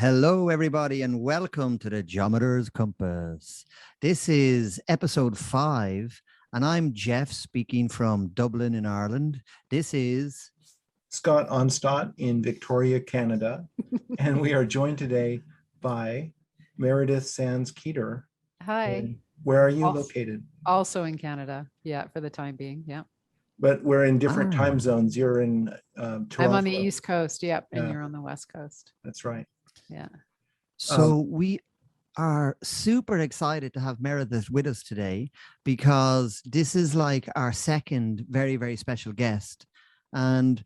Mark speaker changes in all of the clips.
Speaker 1: Hello, everybody, and welcome to the Geometers Compass. This is episode 5, and I'm Geoff speaking from Dublin in Ireland. This is
Speaker 2: Scott Onstott in Victoria, Canada, and we are joined today by Meredith Sands Keator.
Speaker 3: Hi.
Speaker 2: And where are you located?
Speaker 3: Also in Canada, yeah, for the time being, yeah.
Speaker 2: But we're in different time zones. You're in Toronto.
Speaker 3: I'm on the East Coast, yep, and you're on the West Coast.
Speaker 2: That's right.
Speaker 3: Yeah.
Speaker 1: So we are super excited to have Meredith with us today because this is like our second very, very special guest. And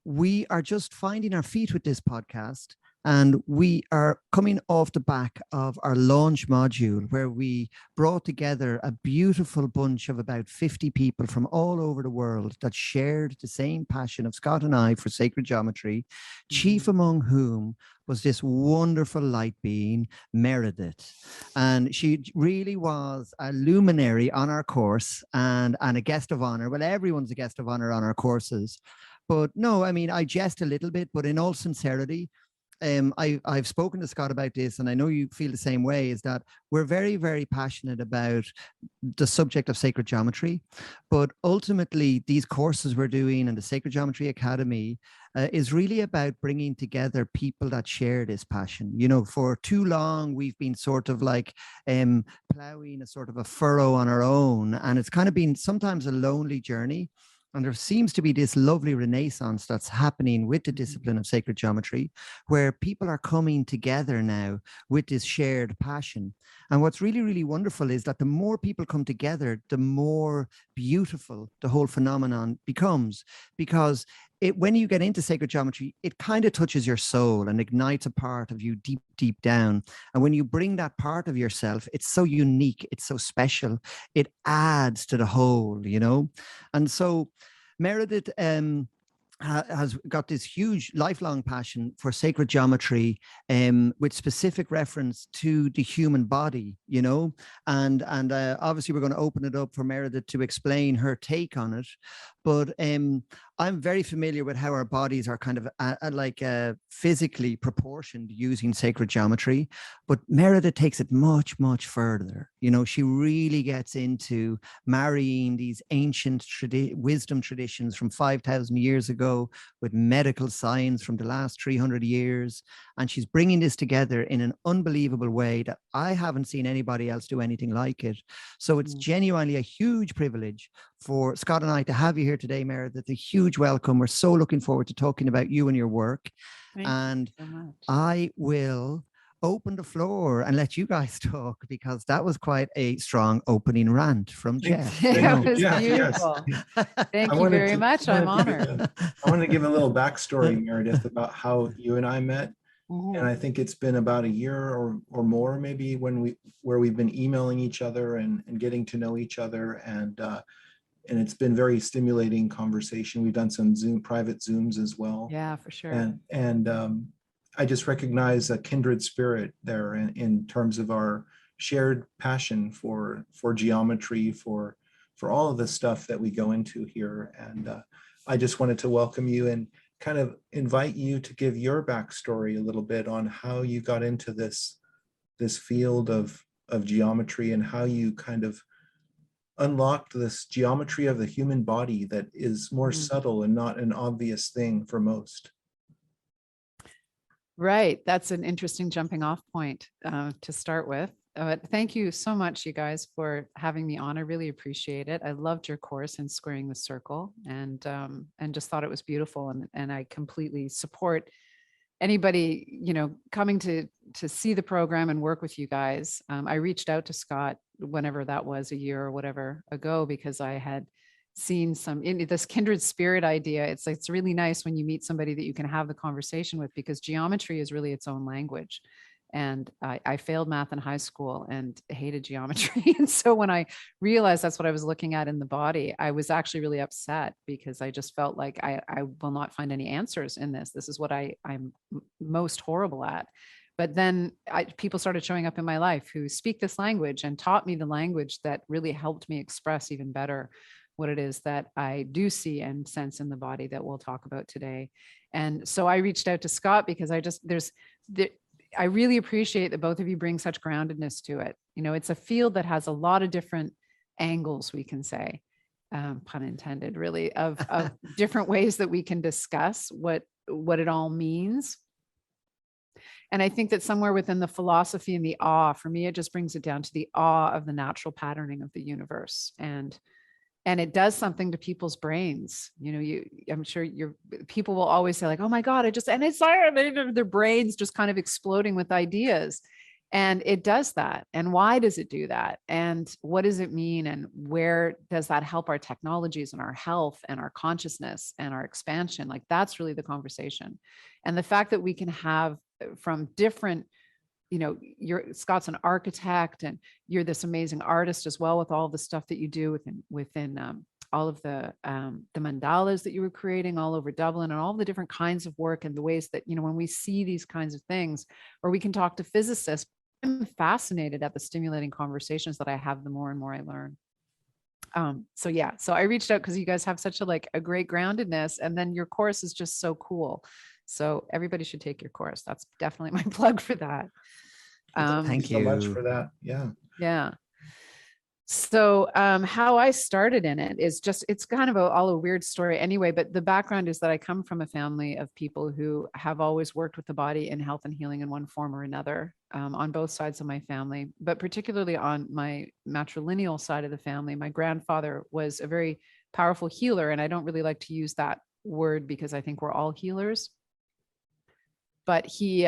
Speaker 1: we are just finding our feet with this podcast. And we are coming off the back of our launch module where we brought together a beautiful bunch of about 50 people from all over the world that shared the same passion of Scott and I for sacred geometry, chief among whom was this wonderful light being, Meredith. And she really was a luminary on our course and a guest of honor. Well, everyone's a guest of honor on our courses. But no, I mean, I jest a little bit, but in all sincerity, I've spoken to Scott about this, and I know you feel the same way, is that we're very, very passionate about the subject of sacred geometry. But ultimately, these courses we're doing and the Sacred Geometry Academy is really about bringing together people that share this passion. You know, for too long, we've been sort of like plowing a sort of a furrow on our own, and it's kind of been sometimes a lonely journey. And there seems to be this lovely renaissance that's happening with the discipline of sacred geometry, where people are coming together now with this shared passion. And what's really, really wonderful is that the more people come together, the more beautiful the whole phenomenon becomes. Because when you get into sacred geometry, it kind of touches your soul and ignites a part of you deep, deep down. And when you bring that part of yourself, it's so unique, it's so special, it adds to the whole, you know? And so Meredith has got this huge lifelong passion for sacred geometry with specific reference to the human body, you know, and obviously we're going to open it up for Meredith to explain her take on it. But I'm very familiar with how our bodies are kind of physically proportioned using sacred geometry, but Meredith takes it much, much further. You know, she really gets into marrying these ancient wisdom traditions from 5,000 years ago with medical science from the last 300 years. And she's bringing this together in an unbelievable way that I haven't seen anybody else do anything like it. So it's genuinely a huge privilege for Scott and I to have you here today, Meredith. A huge welcome. We're so looking forward to talking about you and your work.
Speaker 3: Thank
Speaker 1: and
Speaker 3: you so much.
Speaker 1: I will open the floor and let you guys talk, because that was quite a strong opening rant from Geoff.
Speaker 3: That was beautiful. Thank you very much. I'm honored.
Speaker 2: I want to give a little backstory, Meredith, about how you and I met. And I think it's been about a year or more, maybe, where we've been emailing each other and getting to know each other, and it's been very stimulating conversation. We've done some private Zooms as well.
Speaker 3: Yeah, for sure.
Speaker 2: And I just recognize a kindred spirit there in terms of our shared passion for geometry, for all of the stuff that we go into here. And I just wanted to welcome you and kind of invite you to give your backstory a little bit on how you got into this field of geometry, and how you kind of unlocked this geometry of the human body that is more subtle and not an obvious thing for most.
Speaker 3: Right. That's an interesting jumping off point to start with. Thank you so much, you guys, for having me on. I really appreciate it. I loved your course in Squaring the Circle, and just thought it was beautiful. And I completely support anybody, you know, coming to see the program and work with you guys. I reached out to Scott whenever that was, a year or whatever ago, because I had seen in this kindred spirit idea. It's really nice when you meet somebody that you can have the conversation with, because geometry is really its own language. And I failed math in high school and hated geometry. And so when I realized that's what I was looking at in the body, I was actually really upset, because I just felt like I will not find any answers in this. This is what I'm most horrible at. But then people started showing up in my life who speak this language and taught me the language that really helped me express even better what it is that I do see and sense in the body that we'll talk about today. And so I reached out to Scott because I really appreciate that both of you bring such groundedness to it. You know, it's a field that has a lot of different angles, we can say, pun intended, really, of different ways that we can discuss what it all means. And I think that somewhere within the philosophy and the awe, for me, it just brings it down to the awe of the natural patterning of the universe. And it does something to people's brains. You know, I'm sure people will always say like, oh my God, and it's like their brains just kind of exploding with ideas. And it does that. And why does it do that? And what does it mean? And where does that help our technologies and our health and our consciousness and our expansion? Like, that's really the conversation. And the fact that we can have from different, you know, Scott's an architect, and you're this amazing artist as well, with all the stuff that you do within all of the mandalas that you were creating all over Dublin, and all the different kinds of work, and the ways that, you know, when we see these kinds of things, or we can talk to physicists. I'm fascinated at the stimulating conversations that I have, the more and more I learn. So yeah, so I reached out because you guys have such a great groundedness, and then your course is just so cool. So everybody should take your course. That's definitely my plug for that.
Speaker 2: Thank you so much for that. Yeah.
Speaker 3: Yeah. So how I started in it is it's kind of all a weird story anyway, but the background is that I come from a family of people who have always worked with the body in health and healing in one form or another, on both sides of my family, but particularly on my matrilineal side of the family. My grandfather was a very powerful healer, and I don't really like to use that word because I think we're all healers. But he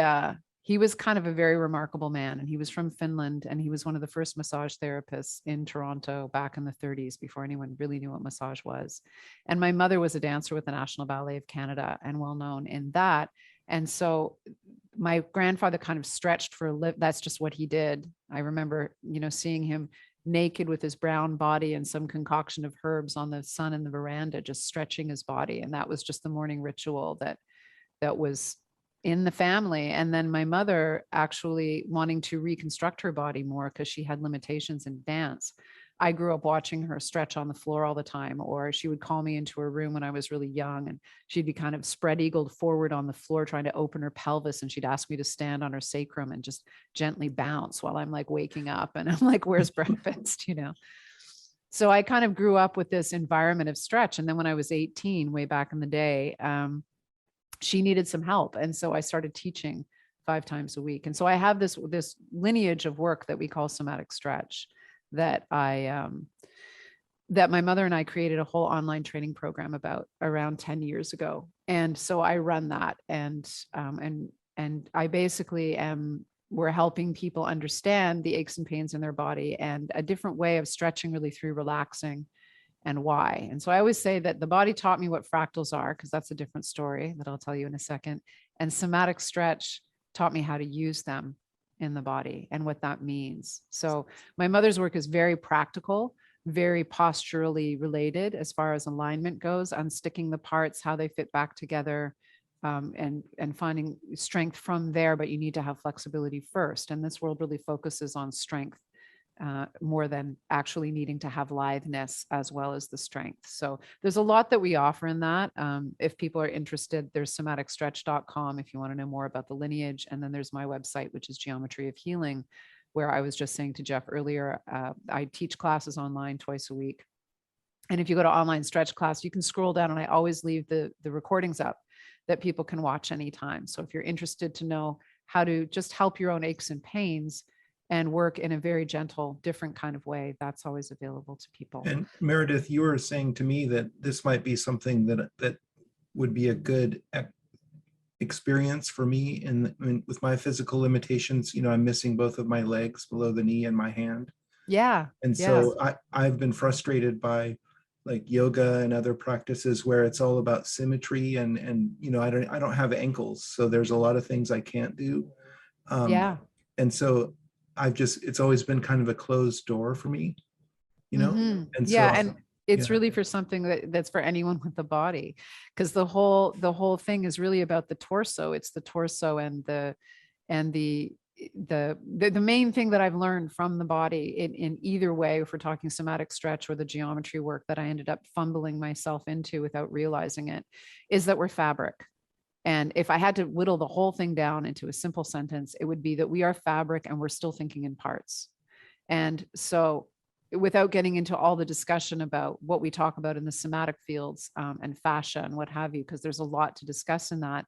Speaker 3: was kind of a very remarkable man, and he was from Finland, and he was one of the first massage therapists in Toronto back in the 30s, before anyone really knew what massage was. And my mother was a dancer with the National Ballet of Canada, and well known in that. And so my grandfather kind of stretched for a living. That's just what he did. I remember, you know, seeing him naked with his brown body and some concoction of herbs on the sun in the veranda, just stretching his body. And that was just the morning ritual that was in the family. And then my mother actually wanting to reconstruct her body more because she had limitations in dance. I grew up watching her stretch on the floor all the time, or she would call me into her room when I was really young, and she'd be kind of spread eagled forward on the floor trying to open her pelvis, and she'd ask me to stand on her sacrum and just gently bounce while I'm like waking up, and I'm like, where's breakfast, you know? So I kind of grew up with this environment of stretch. And then when I was 18, way back in the day, she needed some help. And so I started teaching 5 times a week. And so I have this lineage of work that we call somatic stretch, that that my mother and I created a whole online training program about around 10 years ago. And so I run that, and I basically we're helping people understand the aches and pains in their body, and a different way of stretching really through relaxing, and why. And so I always say that the body taught me what fractals are, because that's a different story that I'll tell you in a second. And somatic stretch taught me how to use them in the body and what that means. So my mother's work is very practical, very posturally related as far as alignment goes, unsticking the parts, how they fit back together, and finding strength from there. But you need to have flexibility first. And this world really focuses on strength, more than actually needing to have litheness as well as the strength. So there's a lot that we offer in that. If people are interested, there's somaticstretch.com if you want to know more about the lineage. And then there's my website, which is Geometry of Healing, where I was just saying to Geoff earlier, I teach classes online twice a week. And if you go to online stretch class, you can scroll down, and I always leave the recordings up that people can watch anytime. So if you're interested to know how to just help your own aches and pains and work in a very gentle, different kind of way, that's always available to people.
Speaker 2: And Meredith, you were saying to me that this might be something that would be a good experience for me with my physical limitations. You know, I'm missing both of my legs below the knee and my hand.
Speaker 3: Yeah.
Speaker 2: And so I've been frustrated by like yoga and other practices where it's all about symmetry, and you know, I don't have ankles, so there's a lot of things I can't do. And so it's always been kind of a closed door for me, you know?
Speaker 3: Mm-hmm.
Speaker 2: And
Speaker 3: yeah.
Speaker 2: so,
Speaker 3: And it's really for something that's for anyone with the body, because the whole thing is really about the torso. It's the torso and the main thing that I've learned from the body in either way, if we're talking somatic stretch or the geometry work that I ended up fumbling myself into without realizing it, is that we're fabric. And if I had to whittle the whole thing down into a simple sentence, it would be that we are fabric and we're still thinking in parts. And so, without getting into all the discussion about what we talk about in the somatic fields and fascia and what have you, because there's a lot to discuss in that.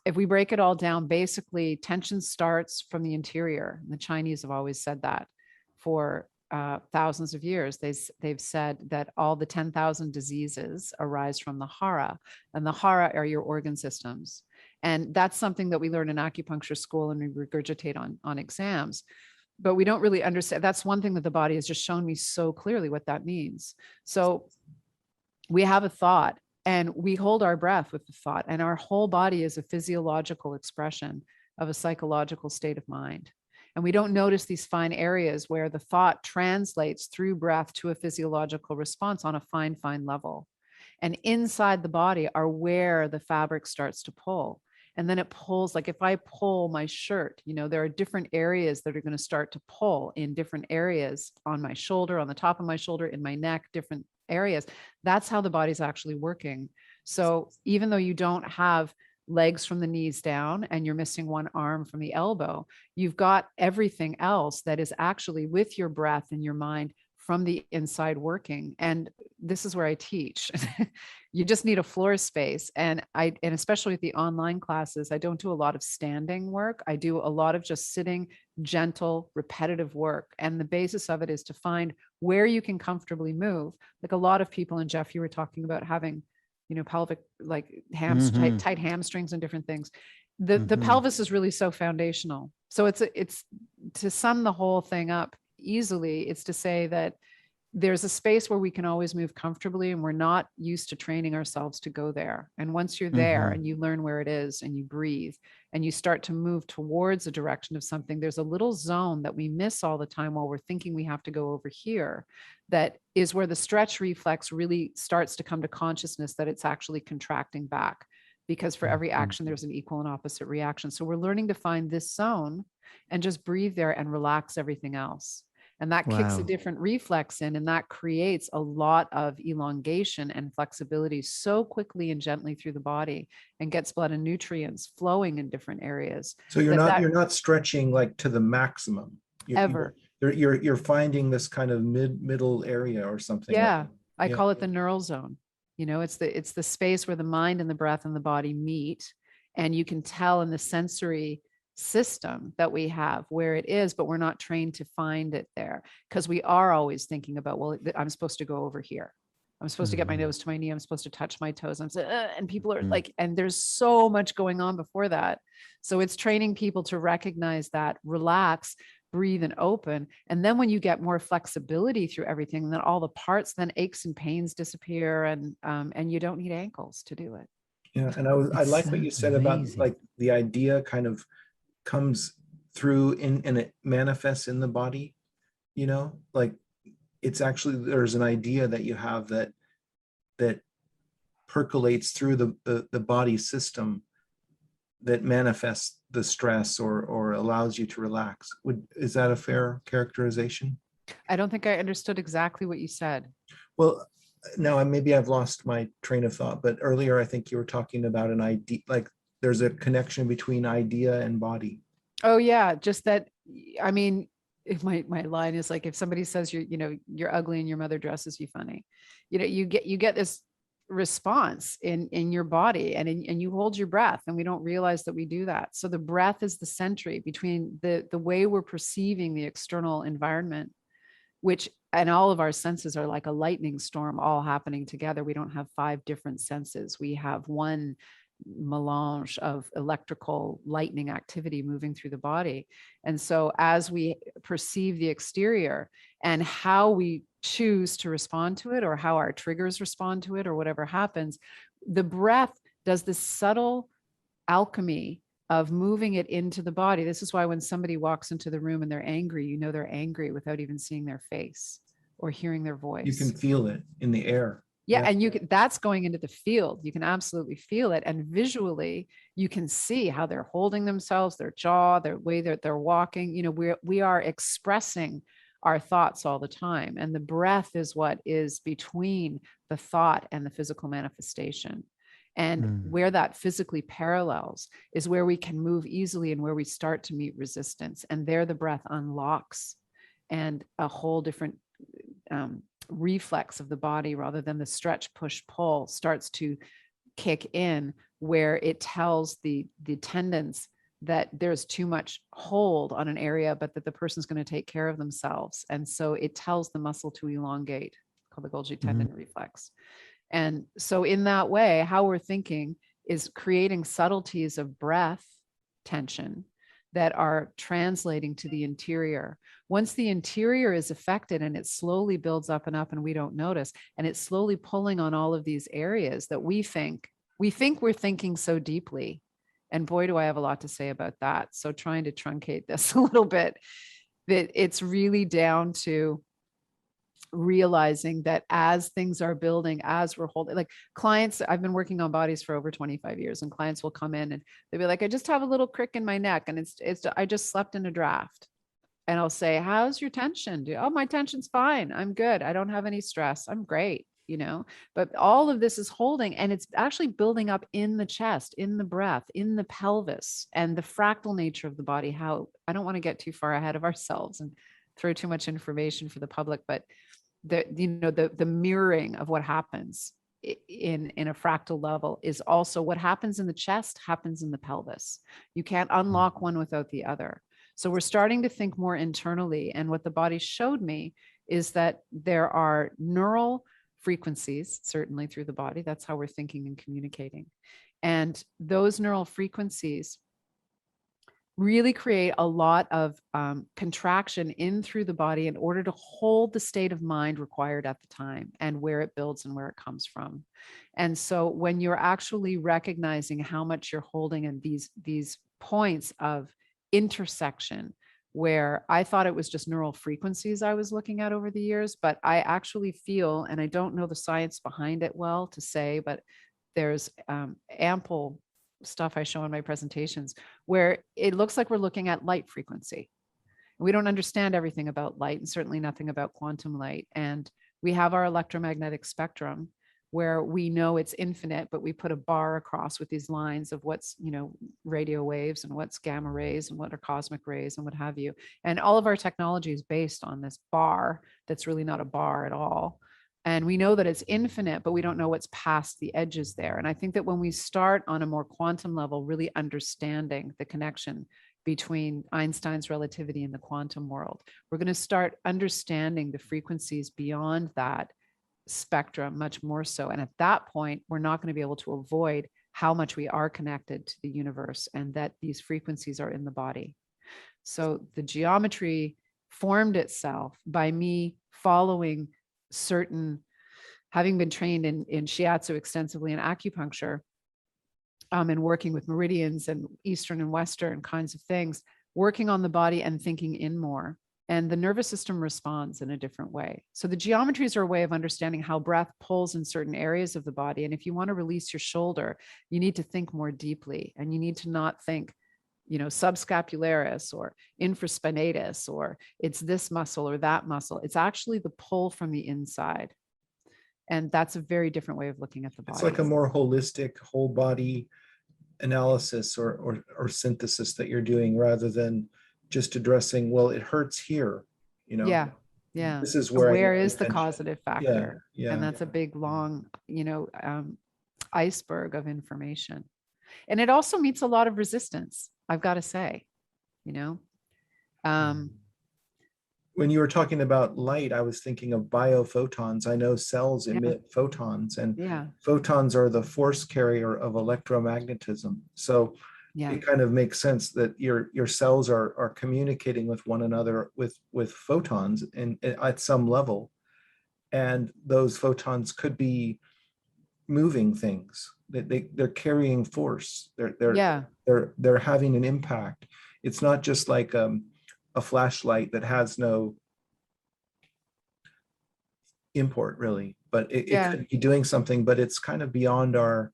Speaker 3: If we break it all down, basically tension starts from the interior. And the Chinese have always said that for thousands of years. They've said that all the 10,000 diseases arise from the hara, and the hara are your organ systems. And that's something that we learn in acupuncture school and we regurgitate on exams, but we don't really understand. That's one thing that the body has just shown me so clearly what that means. So we have a thought and we hold our breath with the thought, and our whole body is a physiological expression of a psychological state of mind. And we don't notice these fine areas where the thought translates through breath to a physiological response on a fine level. And inside the body are where the fabric starts to pull. And then it pulls, like if I pull my shirt, there are different areas that are going to start to pull in different areas on my shoulder, on the top of my shoulder, in my neck, different areas. That's how the body's actually working. So even though you don't have legs from the knees down and you're missing one arm from the elbow, you've got everything else that is actually with your breath and your mind from the inside working. And this is where I teach. You just need a floor space. And especially with the online classes, I don't do a lot of standing work. I do a lot of just sitting, gentle, repetitive work. And the basis of it is to find where you can comfortably move. Like a lot of people, and Geoff, you were talking about having pelvic, like tight hamstrings and different things. The pelvis is really so foundational. So it's to sum the whole thing up easily, it's to say that there's a space where we can always move comfortably, and we're not used to training ourselves to go there. And once you're there and you learn where it is and you breathe and you start to move towards a direction of something, there's a little zone that we miss all the time while we're thinking we have to go over here. That is where the stretch reflex really starts to come to consciousness that it's actually contracting back, because for every action, there's an equal and opposite reaction. So we're learning to find this zone and just breathe there and relax everything else. And that kicks a different reflex in, and that creates a lot of elongation and flexibility so quickly and gently through the body, and gets blood and nutrients flowing in different areas.
Speaker 2: So you're not stretching like to the maximum
Speaker 3: ever.
Speaker 2: You're finding this kind of middle area or something.
Speaker 3: Yeah, I call it the neural zone. It's the space where the mind and the breath and the body meet, and you can tell in the sensory system that we have where it is, but we're not trained to find it there, because we are always thinking about, well, I'm supposed to go over here. I'm supposed to get my nose to my knee. I'm supposed to touch my toes. And people are like, and there's so much going on before that. So it's training people to recognize that, relax, breathe, and open. And then when you get more flexibility through everything, then all the parts, then aches and pains disappear, and you don't need ankles to do it.
Speaker 2: Yeah. And I like what you said about like the idea kind of comes through and it manifests in the body, like it's actually, there's an idea that you have that percolates through the body system that manifests the stress or allows you to relax. Is that a fair characterization?
Speaker 3: I don't think I understood exactly what you said.
Speaker 2: Well, now maybe I've lost my train of thought, but earlier I think you were talking about an idea, like there's a connection between idea and body.
Speaker 3: Oh yeah, just that. I mean, if my line is like, if somebody says you're ugly and your mother dresses you funny, you get this response in your body, and you hold your breath, and we don't realize that we do that. So the breath is the sentry between the way we're perceiving the external environment, which, and all of our senses are like a lightning storm all happening together. We don't have 5 different senses. We have one melange of electrical lightning activity moving through the body. And so as we perceive the exterior and how we choose to respond to it, or how our triggers respond to it, or whatever happens, the breath does this subtle alchemy of moving it into the body. This is why when somebody walks into the room and they're angry, they're angry without even seeing their face or hearing their voice.
Speaker 2: You can feel it in the air.
Speaker 3: Yeah. And that's going into the field. You can absolutely feel it. And visually, you can see how they're holding themselves, their jaw, their way that they're walking. We are expressing our thoughts all the time. And the breath is what is between the thought and the physical manifestation. And where that physically parallels is where we can move easily and where we start to meet resistance. And there the breath unlocks, and a whole different reflex of the body, rather than the stretch, push, pull, starts to kick in, where it tells the tendons that there's too much hold on an area, but that the person's going to take care of themselves. And so it tells the muscle to elongate, called the Golgi tendon reflex. And so in that way, how we're thinking is creating subtleties of breath tension that are translating to the interior. Once the interior is affected and it slowly builds up and we don't notice, and it's slowly pulling on all of these areas that we think we're thinking so deeply. And boy, do I have a lot to say about that. So trying to truncate this a little bit, that it's really down to realizing that as things are building, as we're holding, like clients, I've been working on bodies for over 25 years, and clients will come in and they'll be like, I just have a little crick in my neck, and I just slept in a draft. And I'll say, how's your tension? Oh, my tension's fine. I'm good. I don't have any stress. I'm great. But all of this is holding, and it's actually building up in the chest, in the breath, in the pelvis, and the fractal nature of the body. How, I don't want to get too far ahead of ourselves and throw too much information for the public, but the mirroring of what happens in a fractal level is also what happens in the chest happens in the pelvis. You can't unlock one without the other. So we're starting to think more internally. And what the body showed me is that there are neural frequencies, certainly through the body. That's how we're thinking and communicating. And those neural frequencies really create a lot of contraction in through the body in order to hold the state of mind required at the time, and where it builds and where it comes from. And so when you're actually recognizing how much you're holding in these points of intersection, where I thought it was just neural frequencies I was looking at over the years, but I actually feel, and I don't know the science behind it well to say, but there's ample stuff I show in my presentations where it looks like we're looking at light frequency. We don't understand everything about light, and certainly nothing about quantum light. And we have our electromagnetic spectrum where we know it's infinite, but we put a bar across with these lines of what's, radio waves and what's gamma rays and what are cosmic rays and what have you. And all of our technology is based on this bar that's really not a bar at all. And we know that it's infinite, but we don't know what's past the edges there. And I think that when we start on a more quantum level, really understanding the connection between Einstein's relativity and the quantum world, we're going to start understanding the frequencies beyond that spectrum much more so. And at that point, we're not going to be able to avoid how much we are connected to the universe, and that these frequencies are in the body. So the geometry formed itself by me following certain, having been trained in shiatsu extensively in acupuncture, and working with meridians and Eastern and Western kinds of things, working on the body and thinking in more. And the nervous system responds in a different way. So the geometries are a way of understanding how breath pulls in certain areas of the body. And if you want to release your shoulder, you need to think more deeply, and you need to not think, subscapularis or infraspinatus, or it's this muscle or that muscle. It's actually the pull from the inside. And that's a very different way of looking at the body.
Speaker 2: It's like a more holistic whole body analysis or synthesis that you're doing, rather than just addressing, well, it hurts here,
Speaker 3: Yeah.
Speaker 2: This is where
Speaker 3: is the causative factor.
Speaker 2: Yeah.
Speaker 3: And that's a big, long, iceberg of information. And it also meets a lot of resistance, I've got to say,
Speaker 2: When you were talking about light, I was thinking of biophotons. I know cells emit photons, and photons are the force carrier of electromagnetism. So it kind of makes sense that your cells are communicating with one another with photons and at some level. And those photons could be moving things. They're carrying force. They're having an impact. It's not just like a flashlight that has no import, really, but it could be doing something, but it's kind of beyond our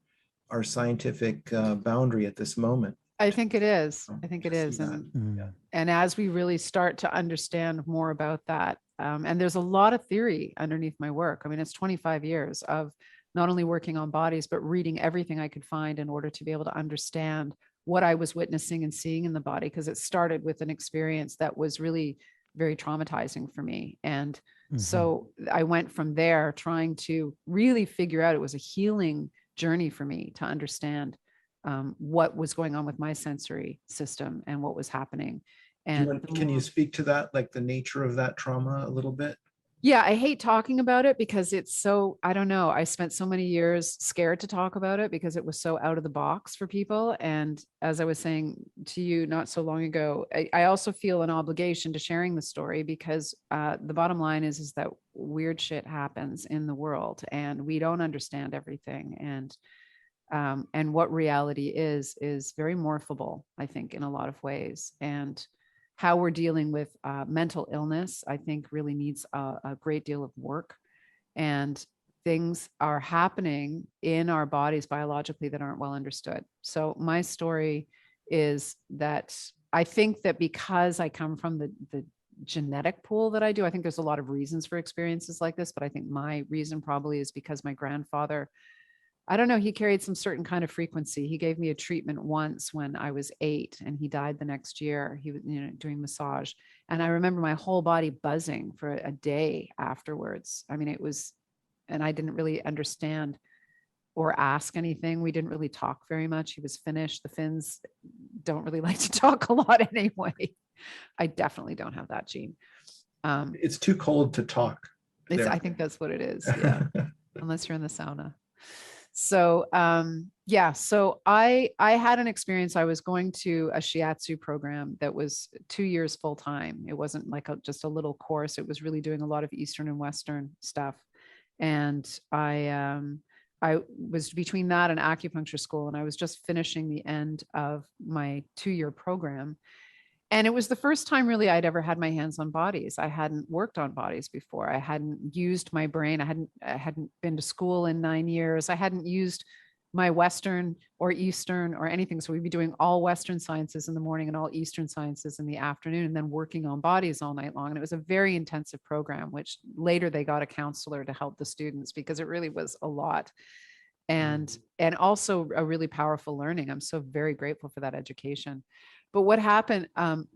Speaker 2: scientific boundary at this moment.
Speaker 3: I think it is. And as we really start to understand more about that, and there's a lot of theory underneath my work. I mean, it's 25 years of not only working on bodies, but reading everything I could find in order to be able to understand what I was witnessing and seeing in the body. Because it started with an experience that was really very traumatizing for me. And so I went from there trying to really figure out, it was a healing journey for me to understand what was going on with my sensory system and what was happening. And
Speaker 2: Can you speak to that, like the nature of that trauma a little bit?
Speaker 3: yeah, I hate talking about it because it's so, I don't know. I spent so many years scared to talk about it because it was so out of the box for people. And as I was saying to you not so long ago, I also feel an obligation to sharing the story because the bottom line is that weird shit happens in the world and we don't understand everything. And what reality is very morphable, I think, in a lot of ways. And how we're dealing with mental illness, I think, really needs a great deal of work. And things are happening in our bodies biologically that aren't well understood. So my story is that I think that because I come from the genetic pool that I do, I think there's a lot of reasons for experiences like this, but I think my reason probably is because my grandfather, I don't know, he carried some certain kind of frequency. He gave me a treatment once when I was 8 and he died the next year. He was, doing massage. And I remember my whole body buzzing for a day afterwards. I mean, it was, and I didn't really understand or ask anything. We didn't really talk very much. He was Finnish. The Finns don't really like to talk a lot anyway. I definitely don't have that gene.
Speaker 2: It's too cold to talk.
Speaker 3: I think that's what it is. Yeah. Unless you're in the sauna. So, so I had an experience. I was going to a shiatsu program that was 2 years full time. It wasn't like just a little course. It was really doing a lot of Eastern and Western stuff. And I was between that and acupuncture school, and I was just finishing the end of my 2-year program. And it was the first time really I'd ever had my hands on bodies. I hadn't worked on bodies before. I hadn't used my brain. I hadn't been to school in 9 years. I hadn't used my Western or Eastern or anything. So we'd be doing all Western sciences in the morning and all Eastern sciences in the afternoon, and then working on bodies all night long. And it was a very intensive program, which later they got a counselor to help the students because it really was a lot. And also a really powerful learning. I'm so very grateful for that education. But what happened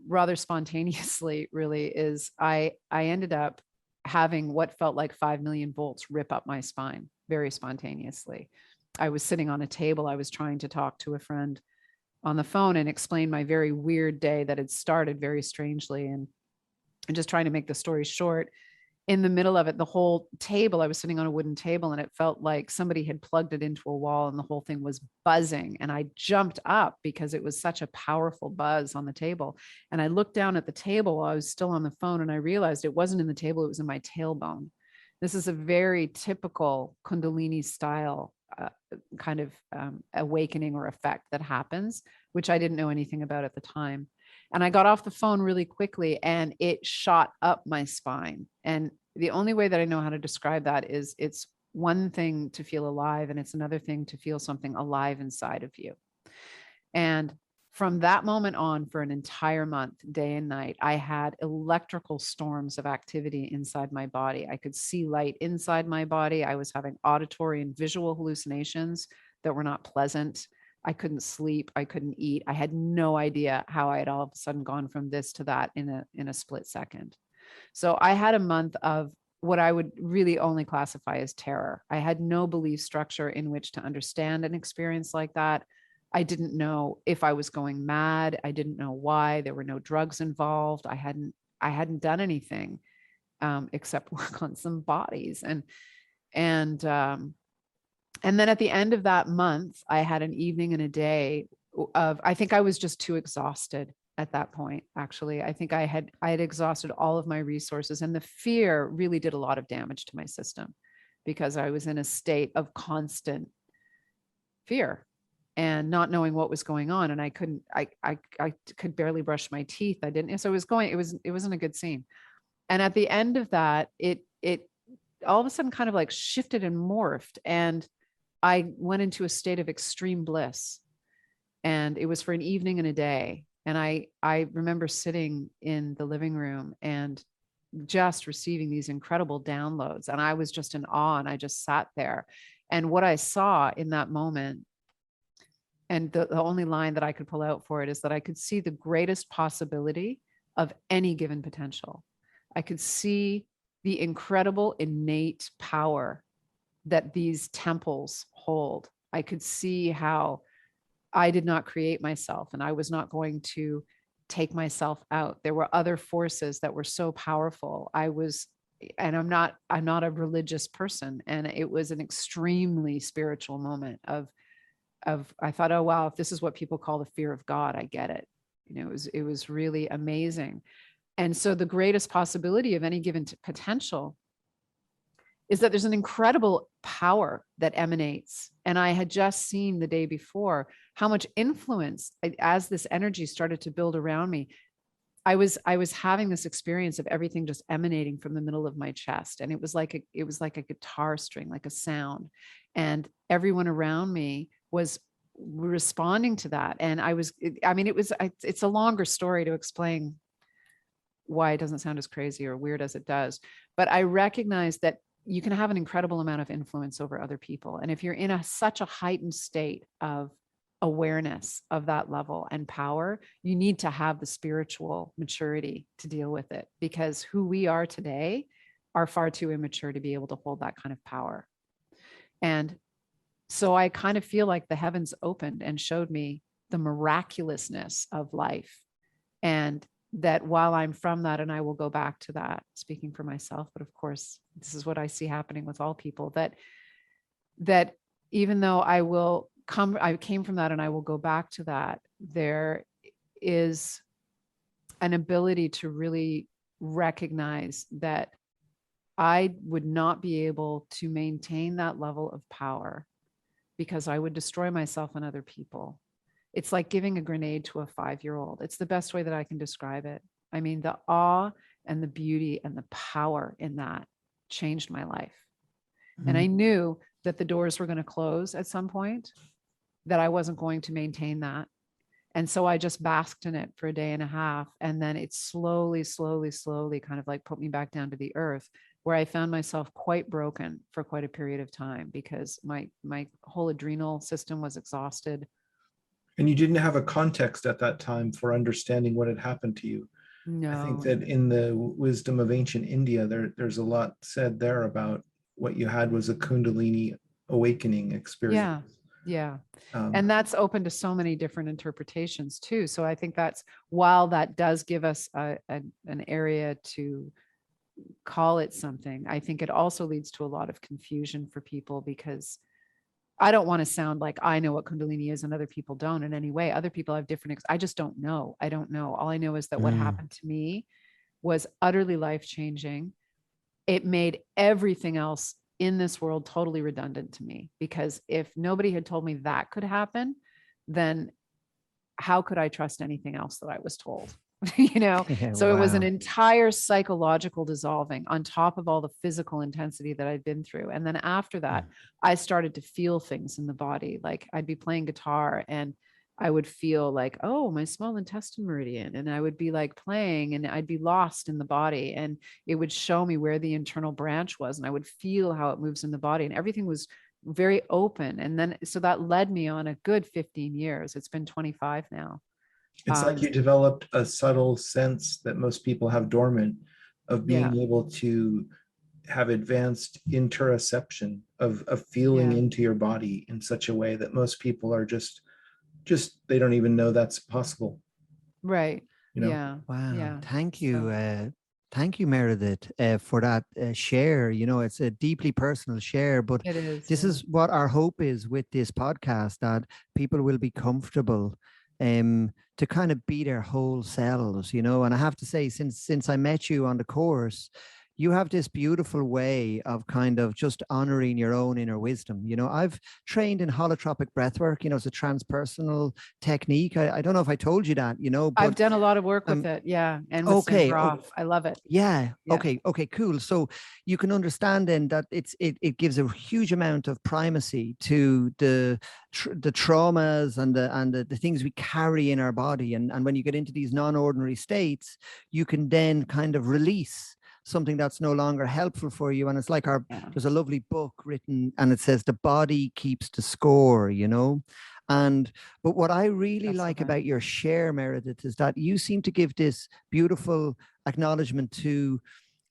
Speaker 3: rather spontaneously really is I ended up having what felt like 5 million volts rip up my spine very spontaneously. I was sitting on a table. I was trying to talk to a friend on the phone and explain my very weird day that had started very strangely. And just trying to make the story short, in the middle of it, the whole table, I was sitting on a wooden table and it felt like somebody had plugged it into a wall and the whole thing was buzzing. And I jumped up because it was such a powerful buzz on the table. And I looked down at the table while I was still on the phone and I realized it wasn't in the table, it was in my tailbone. This is a very typical Kundalini style kind of awakening or effect that happens, which I didn't know anything about at the time. And I got off the phone really quickly and it shot up my spine. And the only way that I know how to describe that is it's one thing to feel alive and it's another thing to feel something alive inside of you. And from that moment on, for an entire month, day and night, I had electrical storms of activity inside my body. I could see light inside my body. I was having auditory and visual hallucinations that were not pleasant. I couldn't sleep. I couldn't eat. I had no idea how I had all of a sudden gone from this to that in a split second. So I had a month of what I would really only classify as terror. I had no belief structure in which to understand an experience like that. I didn't know if I was going mad. I didn't know why. There were no drugs involved. I hadn't done anything except work on some bodies. And then at the end of that month, I had an evening and a day of, I think I was just too exhausted at that point. Actually, I think I had exhausted all of my resources, and the fear really did a lot of damage to my system because I was in a state of constant fear and not knowing what was going on. And I could barely brush my teeth. So it wasn't a good scene. And at the end of that, it all of a sudden kind of like shifted and morphed. And I went into a state of extreme bliss, and it was for an evening and a day. And I remember sitting in the living room and just receiving these incredible downloads. And I was just in awe, and I just sat there. And what I saw in that moment, and the only line that I could pull out for it, is that I could see the greatest possibility of any given potential. I could see the incredible innate power that these temples hold. I could see how I did not create myself, and I was not going to take myself out. There were other forces that were so powerful. And I'm not a religious person. And it was an extremely spiritual moment of I thought, oh, wow, if this is what people call the fear of God, I get it. You know, it was really amazing. And so the greatest possibility of any given potential is that there's an incredible power that emanates. And I had just seen the day before how much influence, as this energy started to build around me, I was having this experience of everything just emanating from the middle of my chest. And it was like a guitar string, like a sound. And everyone around me was responding to that. And it's a longer story to explain why it doesn't sound as crazy or weird as it does. But I recognize that you can have an incredible amount of influence over other people. And if you're in such a heightened state of awareness of that level and power, you need to have the spiritual maturity to deal with it, because who we are today are far too immature to be able to hold that kind of power. And so I kind of feel like the heavens opened and showed me the miraculousness of life. And that while I'm from that, and I will go back to that, speaking for myself, but of course, this is what I see happening with all people, that even though I came from that and I will go back to that, there is an ability to really recognize that I would not be able to maintain that level of power because I would destroy myself and other people. It's like giving a grenade to a 5-year-old. It's the best way that I can describe it. I mean, the awe and the beauty and the power in that changed my life. Mm-hmm. And I knew that the doors were going to close at some point, that I wasn't going to maintain that. And so I just basked in it for a day and a half. And then it slowly kind of like put me back down to the earth, where I found myself quite broken for quite a period of time because my whole adrenal system was exhausted.
Speaker 2: And you didn't have a context at that time for understanding what had happened to you.
Speaker 3: No.
Speaker 2: I think that in the wisdom of ancient India, there's a lot said there about what you had was a Kundalini awakening experience.
Speaker 3: Yeah. And that's open to so many different interpretations too. So I think that's, while that does give us an area to call it something, I think it also leads to a lot of confusion for people, because I don't want to sound like I know what Kundalini is and other people don't in any way. Other people have different, I just don't know. I don't know. All I know is that what happened to me was utterly life-changing. It made everything else in this world totally redundant to me, because if nobody had told me that could happen, then how could I trust anything else that I was told? So It was an entire psychological dissolving on top of all the physical intensity that I'd been through. And then after that, I started to feel things in the body. Like I'd be playing guitar and I would feel like, oh, my small intestine meridian. And I would be like playing and I'd be lost in the body, and it would show me where the internal branch was. And I would feel how it moves in the body, and everything was very open. And then, so that led me on a good 15 years. It's been 25 now.
Speaker 2: It's like you developed a subtle sense that most people have dormant of being able to have advanced interoception of feeling into your body in such a way that most people are just they don't even know that's possible.
Speaker 3: Right.
Speaker 1: Wow.
Speaker 3: Yeah.
Speaker 1: Thank you. Thank you, Meredith, for that share. It's a deeply personal share, but this is what our hope is with this podcast, that people will be comfortable to kind of be their whole selves, and I have to say, since I met you on the course, you have this beautiful way of kind of just honoring your own inner wisdom. I've trained in holotropic breathwork, it's a transpersonal technique. I don't know if I told you that, but
Speaker 3: I've done a lot of work with it. Yeah. And with Geoff. I love it.
Speaker 1: Yeah. Okay, cool. So you can understand then that it gives a huge amount of primacy to the traumas and the things we carry in our body. And when you get into these non-ordinary states, you can then kind of release something that's no longer helpful for you. And it's like
Speaker 3: Yeah.
Speaker 1: there's a lovely book written and it says the body keeps the score, but what I really
Speaker 3: That's so
Speaker 1: like
Speaker 3: good.
Speaker 1: about your share, Meredith, is that you seem to give this beautiful acknowledgement to,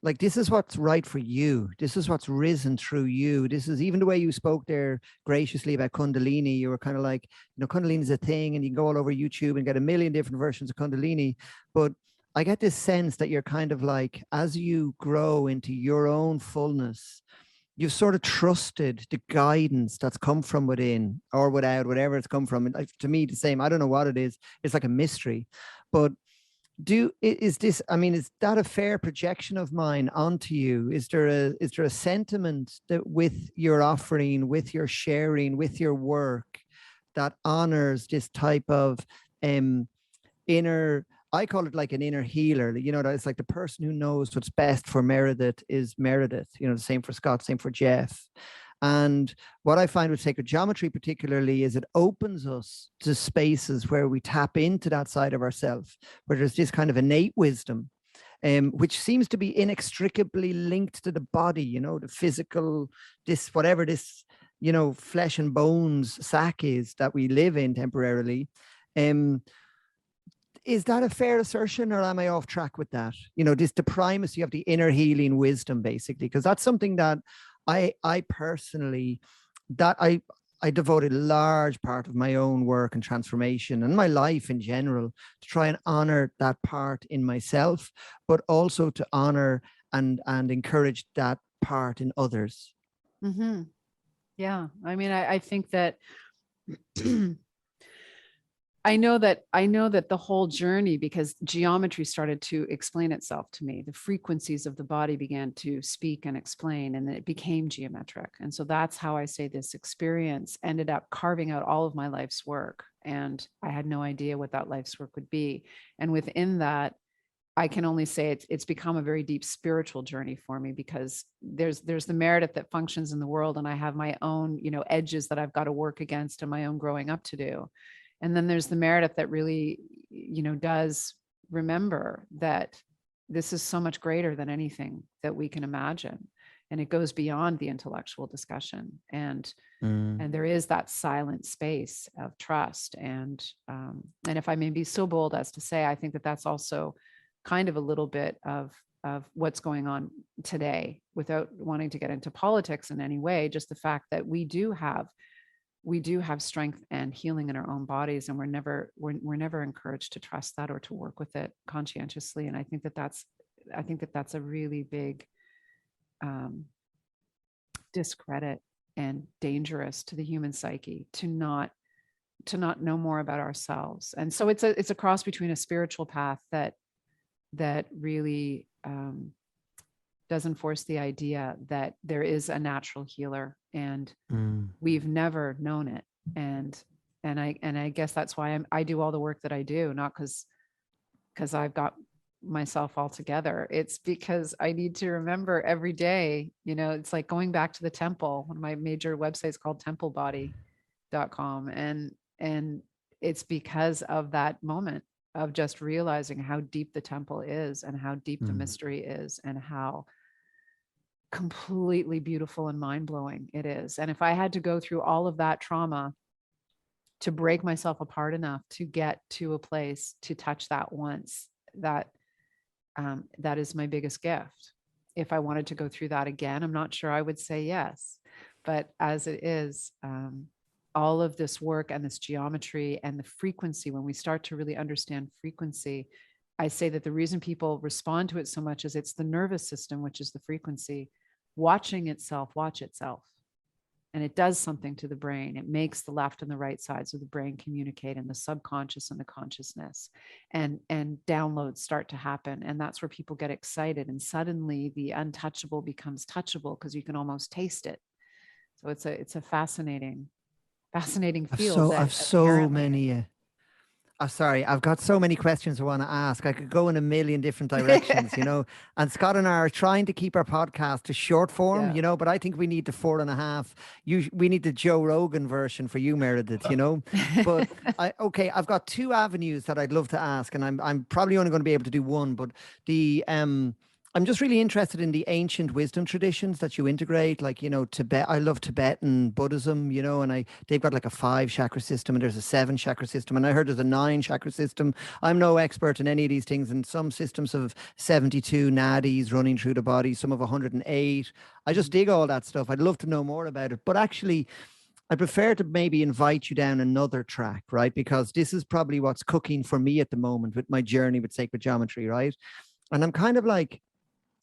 Speaker 1: like, this is what's right for you. This is what's risen through you. This is even the way you spoke there graciously about Kundalini. You were kind of like, Kundalini is a thing and you can go all over YouTube and get a million different versions of Kundalini. But I get this sense that you're kind of like, as you grow into your own fullness, you've sort of trusted the guidance that's come from within or without, whatever it's come from. And to me, the same. I don't know what it is. It's like a mystery. But is that a fair projection of mine onto you? Is there a sentiment that with your offering, with your sharing, with your work, that honors this type of inner, I call it like an inner healer, that it's like the person who knows what's best for Meredith is Meredith, the same for Scott, same for Geoff. And what I find with sacred geometry particularly is it opens us to spaces where we tap into that side of ourselves, where there's this kind of innate wisdom, which seems to be inextricably linked to the body, the physical, whatever this, flesh and bones sack is that we live in temporarily. Is that a fair assertion, or am I off track with that? The primacy of the inner healing wisdom, basically, because that's something that I personally, that I devoted a large part of my own work and transformation and my life in general to try and honor that part in myself, but also to honor and encourage that part in others.
Speaker 3: Mm-hmm. Yeah. I mean, I think that I know that the whole journey, because geometry started to explain itself to me, the frequencies of the body began to speak and explain, and then it became geometric. And so that's how I say this experience ended up carving out all of my life's work. And I had no idea what that life's work would be. And within that, I can only say it's become a very deep spiritual journey for me, because there's the Meredith that functions in the world, and I have my own, edges that I've got to work against and my own growing up to do. And then there's the Meredith that really, does remember that this is so much greater than anything that we can imagine. And it goes beyond the intellectual discussion. And there is that silent space of trust. And if I may be so bold as to say, I think that that's also kind of a little bit of what's going on today, without wanting to get into politics in any way, just the fact that we do have strength and healing in our own bodies, and we're never encouraged to trust that or to work with it conscientiously. And I think that that's a really big discredit and dangerous to the human psyche to not know more about ourselves. And so it's a cross between a spiritual path that really does enforce the idea that there is a natural healer, and we've never known it. And I guess that's why I do all the work that I do, not because I've got myself all together. It's because I need to remember every day, it's like going back to the temple. One of my major websites called templebody.com. And it's because of that moment of just realizing how deep the temple is, and how deep the mystery is, and how completely beautiful and mind-blowing it is. And if I had to go through all of that trauma to break myself apart enough to get to a place to touch that once, that is my biggest gift. If I wanted to go through that again, I'm not sure I would say yes. But as it is, all of this work and this geometry and the frequency, when we start to really understand frequency, I say that the reason people respond to it so much is it's the nervous system, which is the frequency, watching itself watch itself. And it does something to the brain. It makes the left and the right sides of the brain communicate, and the subconscious and the consciousness, and downloads start to happen. And that's where people get excited. And suddenly the untouchable becomes touchable, because you can almost taste it. So it's a fascinating field.
Speaker 1: I've got so many questions I want to ask. I could go in a million different directions, and Scott and I are trying to keep our podcast to short form, but I think we need the 4.5. We need the Joe Rogan version for you, Meredith, but I've got two avenues that I'd love to ask, and I'm probably only going to be able to do one, but I'm just really interested in the ancient wisdom traditions that you integrate, like, Tibet. I love Tibetan Buddhism, and they've got like a 5 chakra system, and there's a 7 chakra system. And I heard there's a 9 chakra system. I'm no expert in any of these things. And some systems have 72 nadis running through the body, some of 108. I just dig all that stuff. I'd love to know more about it. But actually, I prefer to maybe invite you down another track, right? Because this is probably what's cooking for me at the moment with my journey with sacred geometry, right? And I'm kind of like,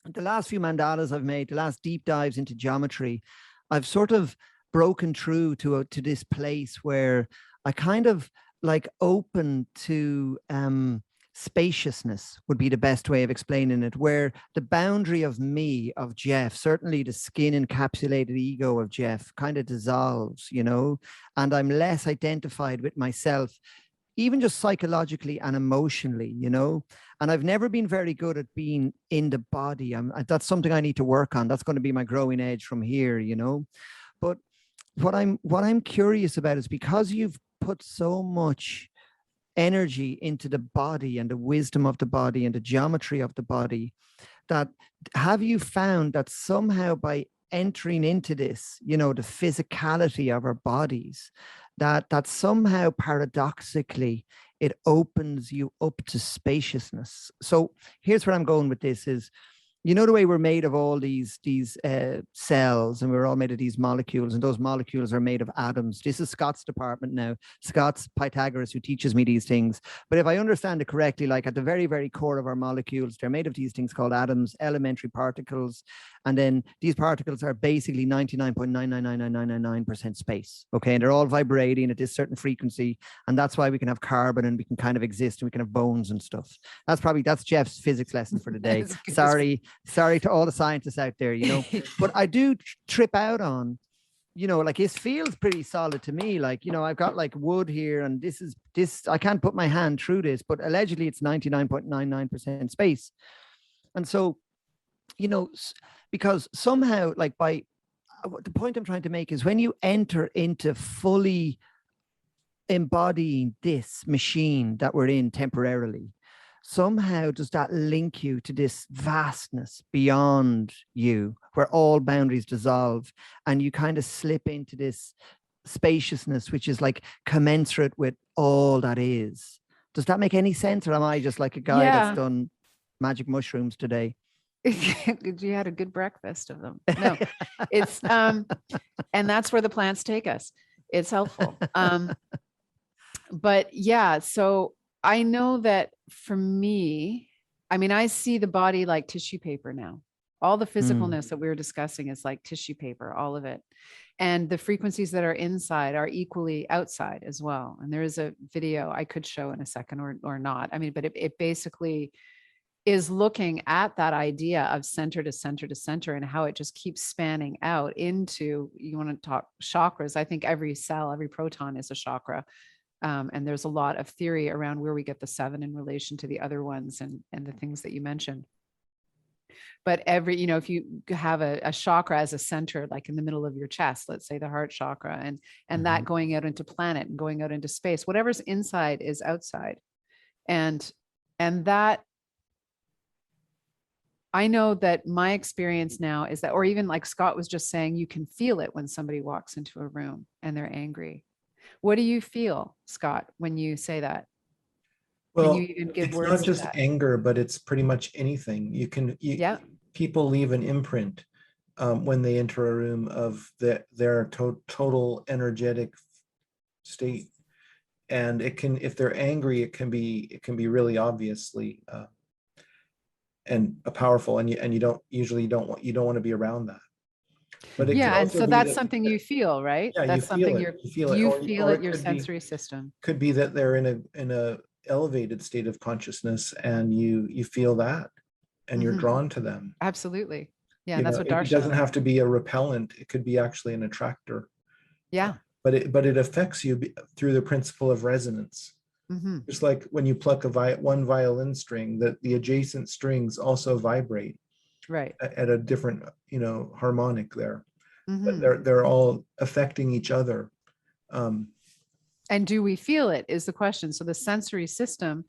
Speaker 1: the last few mandalas I've made, the last deep dives into geometry, I've sort of broken through to this place where I kind of like open to spaciousness would be the best way of explaining it, where the boundary of me, of Geoff, certainly the skin encapsulated ego of Geoff kind of dissolves, and I'm less identified with myself, even just psychologically and emotionally, and I've never been very good at being in the body. That's something I need to work on. That's going to be my growing edge from here, But what I'm curious about is, because you've put so much energy into the body and the wisdom of the body and the geometry of the body, that have you found that somehow by entering into this, the physicality of our bodies, that somehow paradoxically it opens you up to spaciousness? So here's where I'm going with this is, the way we're made of all these cells, and we're all made of these molecules, and those molecules are made of atoms. This is Scott's department now. Scott's Pythagoras, who teaches me these things. But if I understand it correctly, like at the very, very core of our molecules, they're made of these things called atoms, elementary particles. And then these particles are basically 99.9999999% space. Okay. And they're all vibrating at this certain frequency. And that's why we can have carbon and we can kind of exist and we can have bones and stuff. That's Geoff's physics lesson for the day. Sorry to all the scientists out there, but I do trip out on, like this feels pretty solid to me. Like, I've got like wood here, and this, I can't put my hand through this, but allegedly it's 99.99% space. And so, because somehow, like, by the point I'm trying to make is, when you enter into fully embodying this machine that we're in temporarily, somehow does that link you to this vastness beyond you, where all boundaries dissolve and you kind of slip into this spaciousness, which is like commensurate with all that is. Does that make any sense? Or am I just like a guy that's done magic mushrooms today?
Speaker 3: You had a good breakfast of them. No, it's, and that's where the plants take us. It's helpful. But yeah, so I know that for me, I see the body like tissue paper now. All the physicalness that we were discussing is like tissue paper, all of it. And the frequencies that are inside are equally outside as well. And there is a video I could show in a second or not. But it basically is looking at that idea of center to center to center, and how it just keeps spanning out into, you want to talk chakras. I think every cell, every proton is a chakra. And there's a lot of theory around where we get the 7 in relation to the other ones and the things that you mentioned. But if you have a chakra as a center, like in the middle of your chest, let's say the heart chakra, and that going out into planet and going out into space, whatever's inside is outside. And that, I know that my experience now is that, or even like Scott was just saying, you can feel it when somebody walks into a room and they're angry. What do you feel, Scott, when you say that?
Speaker 2: Well,
Speaker 3: can you even give
Speaker 2: it's
Speaker 3: words
Speaker 2: not just
Speaker 3: to that?
Speaker 2: anger, but it's pretty much anything. People leave an imprint when they enter a room of their total energetic state, and it can, if they're angry, it can be really obviously and powerful, and you don't want to be around that. But
Speaker 3: and so that's something you feel, right?
Speaker 2: Yeah,
Speaker 3: that's something
Speaker 2: you feel it.
Speaker 3: Your sensory system.
Speaker 2: Could be that they're in a elevated state of consciousness, and you feel that, and you're drawn to them.
Speaker 3: Absolutely. Yeah, that's what Darshana.
Speaker 2: It doesn't have to be a repellent. It could be actually an attractor.
Speaker 3: Yeah.
Speaker 2: But it affects you through the principle of resonance. Just like when you pluck one violin string, that the adjacent strings also vibrate.
Speaker 3: Right.
Speaker 2: At a different, harmonic there. But they're all affecting each other.
Speaker 3: And do we feel it is the question. So the sensory system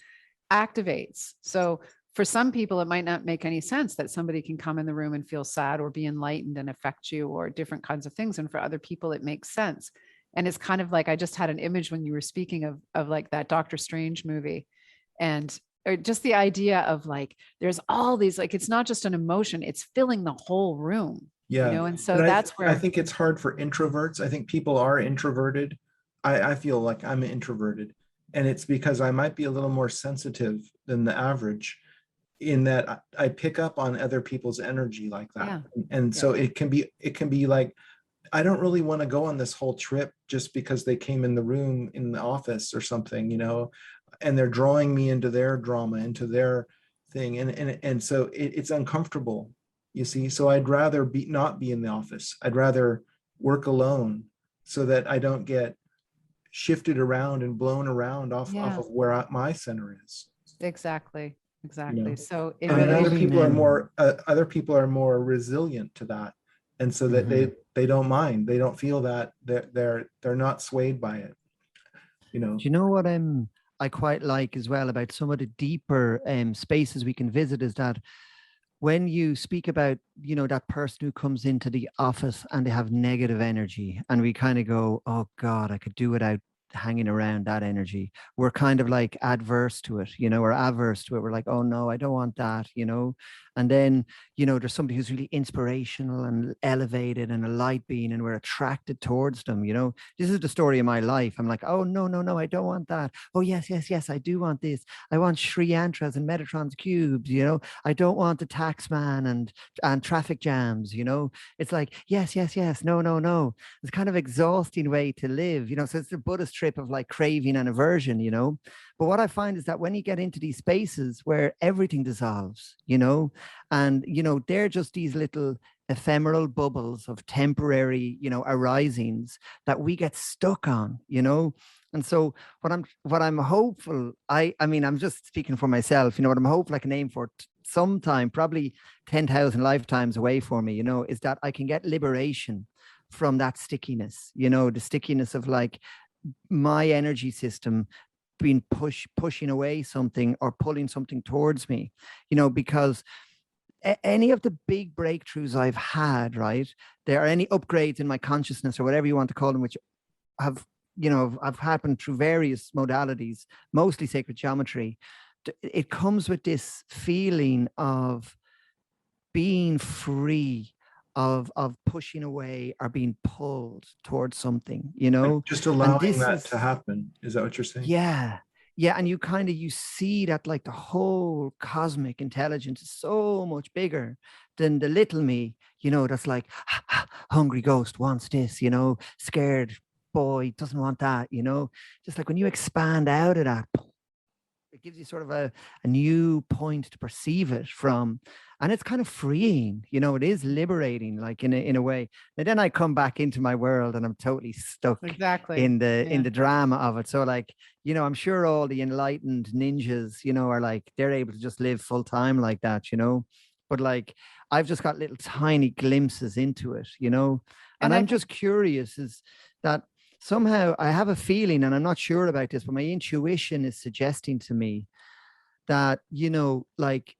Speaker 3: activates. So for some people, it might not make any sense that somebody can come in the room and feel sad or be enlightened and affect you, or different kinds of things. And for other people, it makes sense. And it's kind of like, I just had an image when you were speaking of like that Doctor Strange movie, and or just the idea of like, there's all these, like, it's not just an emotion, it's filling the whole room.
Speaker 2: Yeah.
Speaker 3: And so
Speaker 2: and
Speaker 3: that's where
Speaker 2: I think it's hard for introverts. I think people are introverted. I feel like I'm introverted, and it's because I might be a little more sensitive than the average, in that I pick up on other people's energy like that.
Speaker 3: Yeah.
Speaker 2: And so it can be like, I don't really want to go on this whole trip just because they came in the room in the office or something, and they're drawing me into their drama, into their thing. And so it's uncomfortable, you see. So I'd rather not be in the office. I'd rather work alone, so that I don't get shifted around and blown around off of where my center is.
Speaker 3: Exactly. So it
Speaker 2: and
Speaker 3: really,
Speaker 2: other people are more resilient to that, and so that they don't mind. They don't feel that they're not swayed by it.
Speaker 1: Do you know what I quite like as well about some of the deeper spaces we can visit, is that when you speak about, that person who comes into the office and they have negative energy, and we kind of go, oh God, I could do without hanging around that energy. We're kind of like adverse to it, or averse to it. We're like, oh no, I don't want that, and then, there's somebody who's really inspirational and elevated and a light being, and we're attracted towards them. This is the story of my life. I'm like, oh no, I don't want that. Oh yes, I do want this. I want Sri Yantras and Metatron's cubes. I don't want the tax man and traffic jams. It's like, yes, no. It's kind of exhausting way to live. So it's the Buddhist trip of like craving and aversion. But what I find is that when you get into these spaces where everything dissolves, and they're just these little ephemeral bubbles of temporary, arisings that we get stuck on, And so what I'm hopeful, I mean, I'm just speaking for myself, what I'm hopeful I can aim for sometime, probably 10,000 lifetimes away for me, is that I can get liberation from that stickiness, the stickiness of like my energy system being pushing away something or pulling something towards me, because any of the big breakthroughs I've had, right, there are any upgrades in my consciousness or whatever you want to call them, which have, I've happened through various modalities, mostly sacred geometry. It comes with this feeling of being free, of pushing away or being pulled towards something,
Speaker 2: Like just allowing that to happen. Is that what you're saying?
Speaker 1: Yeah. And you see that like the whole cosmic intelligence is so much bigger than the little me, that's like, hungry ghost wants this, scared boy doesn't want that, just like when you expand out of that, it gives you sort of a new point to perceive it from. And it's kind of freeing, it is liberating, like in a way. And then I come back into my world and I'm totally stuck in the drama of it. So like, I'm sure all the enlightened ninjas, are like, they're able to just live full time like that, but like, I've just got little tiny glimpses into it, and I'm just curious, is that somehow I have a feeling, and I'm not sure about this, but my intuition is suggesting to me that, like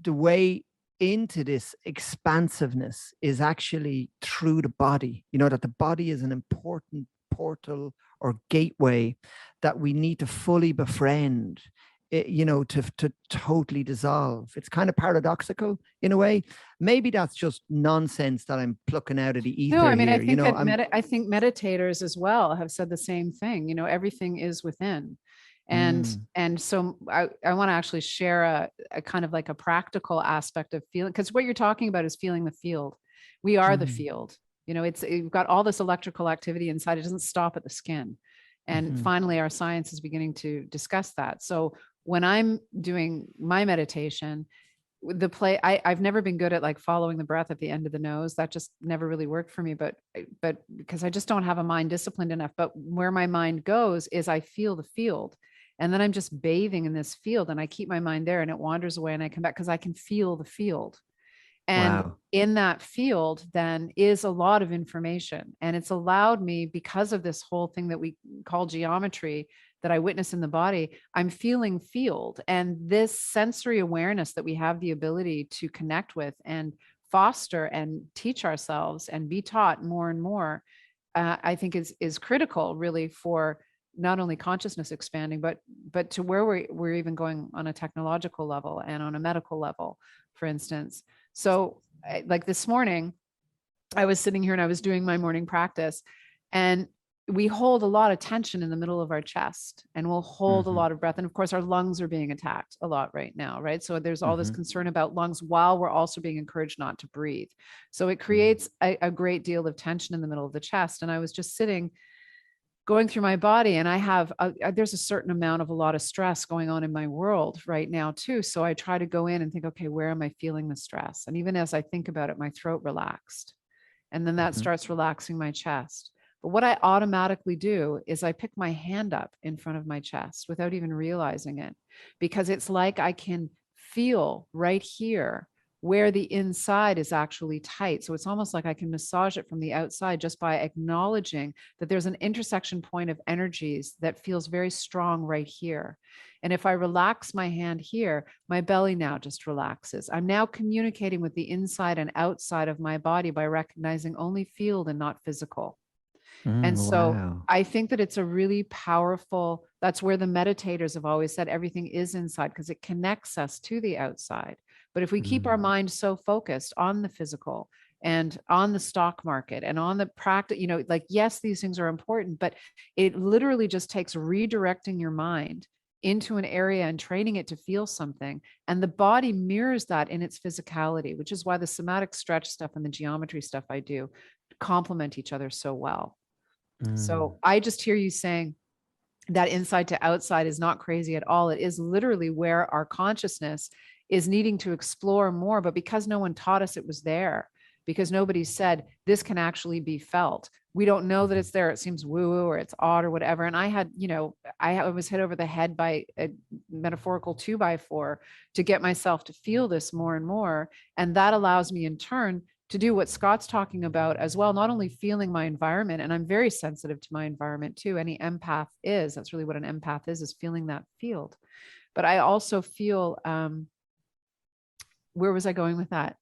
Speaker 1: the way into this expansiveness is actually through the body, that the body is an important portal or gateway that we need to fully befriend, to totally dissolve. It's kind of paradoxical in a way. Maybe that's just nonsense that I'm plucking out of the ether.
Speaker 3: No, I mean,
Speaker 1: here.
Speaker 3: I think meditators as well have said the same thing. Everything is within. And so I want to actually share a kind of like a practical aspect of feeling, because what you're talking about is feeling the field. We are the field. You've got all this electrical activity inside. It doesn't stop at the skin. And finally, our science is beginning to discuss that. So when I'm doing my meditation, I've never been good at like following the breath at the end of the nose. That just never really worked for me, but because I just don't have a mind disciplined enough. But where my mind goes is I feel the field. And then I'm just bathing in this field and I keep my mind there and it wanders away and I come back because I can feel the field. And
Speaker 1: Wow.
Speaker 3: in that field then is a lot of information. And it's allowed me, because of this whole thing that we call geometry that I witness in the body, I'm feeling field. And this sensory awareness that we have the ability to connect with and foster and teach ourselves and be taught more and more, I think is critical really for not only consciousness expanding, but to where we're even going on a technological level and on a medical level, for instance. So like this morning, I was sitting here and I was doing my morning practice, and we hold a lot of tension in the middle of our chest, and we'll hold a lot of breath. And of course, our lungs are being attacked a lot right now, right? So there's all this concern about lungs while we're also being encouraged not to breathe. So it creates a great deal of tension in the middle of the chest. And I was just sitting, going through my body, and I have there's a certain amount of a lot of stress going on in my world right now too. So I try to go in and think, okay, where am I feeling the stress? And even as I think about it, my throat relaxed, and then that starts relaxing my chest. But what I automatically do is I pick my hand up in front of my chest without even realizing it, because it's like I can feel right here where the inside is actually tight. So it's almost like I can massage it from the outside just by acknowledging that there's an intersection point of energies that feels very strong right here. And if I relax my hand here, my belly now just relaxes. I'm now communicating with the inside and outside of my body by recognizing only field and not physical. And so
Speaker 1: Wow.
Speaker 3: I think that it's a really powerful, that's where the meditators have always said everything is inside, because it connects us to the outside. But if we keep our mind so focused on the physical and on the stock market and on the practice, like, yes, these things are important, but it literally just takes redirecting your mind into an area and training it to feel something. And the body mirrors that in its physicality, which is why the somatic stretch stuff and the geometry stuff I do complement each other so well. So I just hear you saying that inside to outside is not crazy at all. It is literally where our consciousness is needing to explore more, but because no one taught us it was there, because nobody said this can actually be felt, we don't know that it's there. It seems woo-woo or it's odd or whatever. And I had, I was hit over the head by a metaphorical 2x4 to get myself to feel this more and more. And that allows me in turn to do what Scott's talking about as well, not only feeling my environment, and I'm very sensitive to my environment too. Any empath is, that's really what an empath is feeling that field. But I also feel, where was I going with that?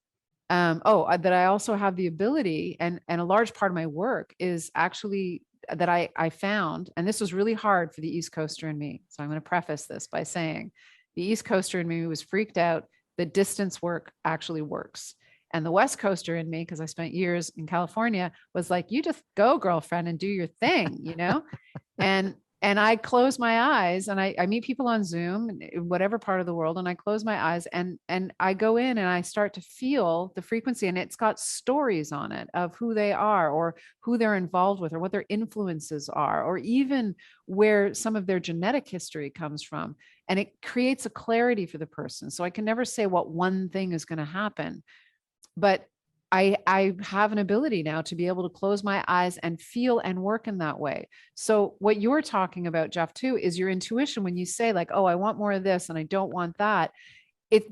Speaker 3: That I also have the ability, and a large part of my work is actually that I found, and this was really hard for the East Coaster in me. So I'm going to preface this by saying the East Coaster in me was freaked out that distance work actually works. And the West Coaster in me, because I spent years in California, was like, you just go, girlfriend, and do your thing, And I close my eyes, and I meet people on Zoom in whatever part of the world, and I close my eyes and I go in and I start to feel the frequency, and it's got stories on it of who they are or who they're involved with or what their influences are, or even where some of their genetic history comes from. And it creates a clarity for the person. So I can never say what one thing is going to happen, but I have an ability now to be able to close my eyes and feel and work in that way. So what you're talking about, Geoff, too, is your intuition. When you say like, oh, I want more of this and I don't want that,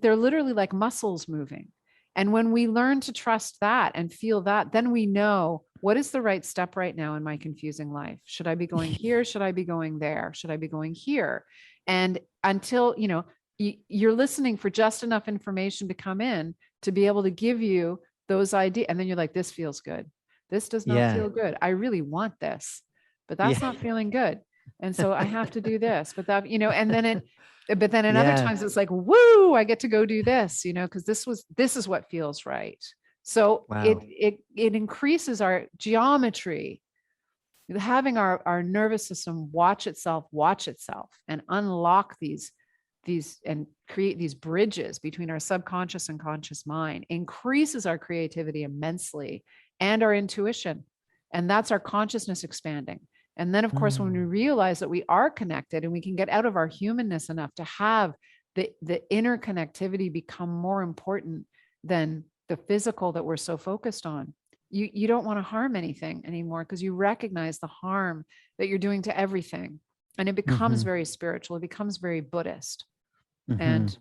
Speaker 3: they're literally like muscles moving. And when we learn to trust that and feel that, then we know what is the right step right now in my confusing life. Should I be going here? Should I be going there? Should I be going here? And until, you're listening for just enough information to come in to be able to give you those ideas. And then you're like, this feels good. This does not feel good. I really want this, but that's not feeling good. And so I have to do this, but that, and then but then in other times it's like, woo, I get to go do this, because this is what feels right. So it increases our geometry, having our nervous system watch itself and unlock these and create these bridges between our subconscious and conscious mind, increases our creativity immensely and our intuition. And that's our consciousness expanding. And then, of course, when we realize that we are connected and we can get out of our humanness enough to have the interconnectivity become more important than the physical that we're so focused on. You don't want to harm anything anymore because you recognize the harm that you're doing to everything. And it becomes very spiritual. It becomes very Buddhist. And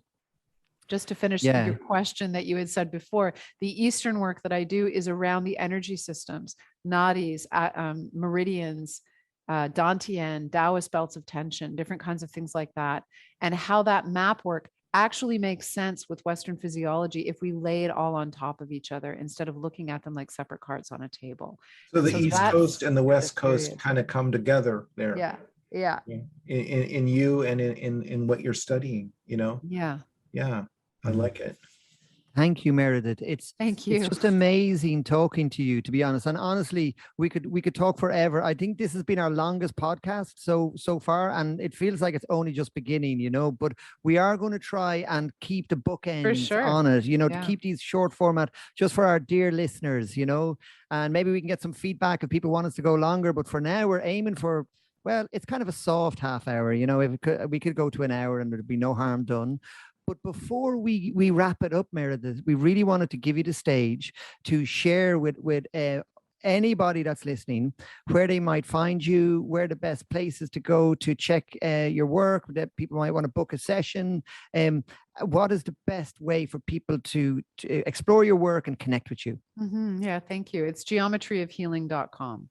Speaker 3: Just to finish
Speaker 1: Yeah.
Speaker 3: your question that you had said before, the Eastern work that I do is around the energy systems, nadis, meridians, Dantian, Taoist belts of tension, different kinds of things like that, and how that map work actually makes sense with Western physiology if we lay it all on top of each other instead of looking at them like separate cards on a table.
Speaker 2: So
Speaker 3: And
Speaker 2: the East
Speaker 3: that's
Speaker 2: Coast and the
Speaker 3: where
Speaker 2: West
Speaker 3: this
Speaker 2: Coast
Speaker 3: period-
Speaker 2: kind of come together there.
Speaker 3: Yeah, yeah,
Speaker 2: In you and in what you're studying, you know?
Speaker 3: yeah.
Speaker 2: Yeah, I like it.
Speaker 1: Thank you, Meredith. It's
Speaker 3: Thank you.
Speaker 1: just amazing talking to you, to be honest. And honestly, we could talk forever. I think this has been our longest podcast so far, and it feels like it's only just beginning, you know. But we are going to try and keep the bookends
Speaker 3: sure.
Speaker 1: on it, you know,
Speaker 3: Yeah.
Speaker 1: to keep these short format just for our dear listeners, you know. And maybe we can get some feedback if people want us to go longer. But for now, we're aiming for, well, it's kind of a soft half hour, you know. If we could go to an hour and there'd be no harm done. But before we wrap it up, Meredith, we really wanted to give you the stage to share with anybody that's listening where they might find you, where the best places to go to check your work, that people might want to book a session. What is the best way for people to explore your work and connect with you?
Speaker 3: Yeah, thank you. It's geometryofhealing.com.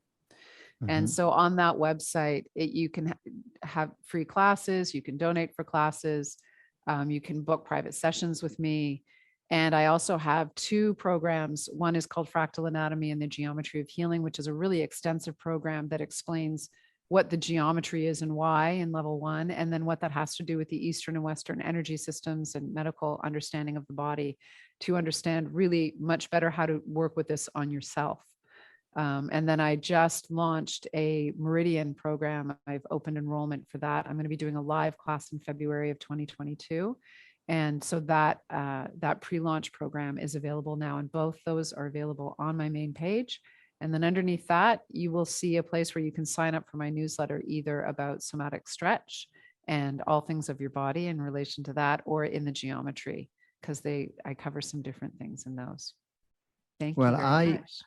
Speaker 3: And so on that website, you can have free classes, you can donate for classes. You can book private sessions with me. And I also have 2 programs. One is called Fractal Anatomy and the Geometry of Healing, which is a really extensive program that explains what the geometry is and why in level 1, and then what that has to do with the Eastern and Western energy systems and medical understanding of the body to understand really much better how to work with this on yourself. And then I just launched a Meridian program. I've opened enrollment for that. I'm going to be doing a live class in February of 2022. And so that pre-launch program is available now, and both those are available on my main page. And then underneath that, you will see a place where you can sign up for my newsletter, either about somatic stretch and all things of your body in relation to that, or in the geometry, because I cover some different things in those. Thank you very much.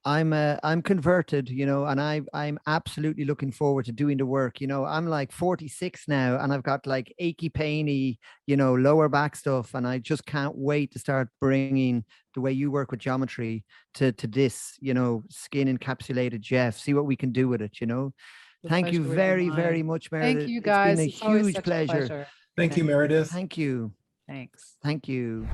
Speaker 1: I'm converted, you know, and I'm absolutely looking forward to doing the work. You know, I'm like 46 now, and I've got like achy painy, you know, lower back stuff, and I just can't wait to start bringing the way you work with geometry to this, you know, skin encapsulated Geoff. See what we can do with it, you know. Thank you very, very much, Meredith.
Speaker 3: Thank you, guys.
Speaker 1: It's been a huge pleasure.
Speaker 2: Thank you, Meredith.
Speaker 1: Thank you.
Speaker 3: Thanks.
Speaker 1: Thank you.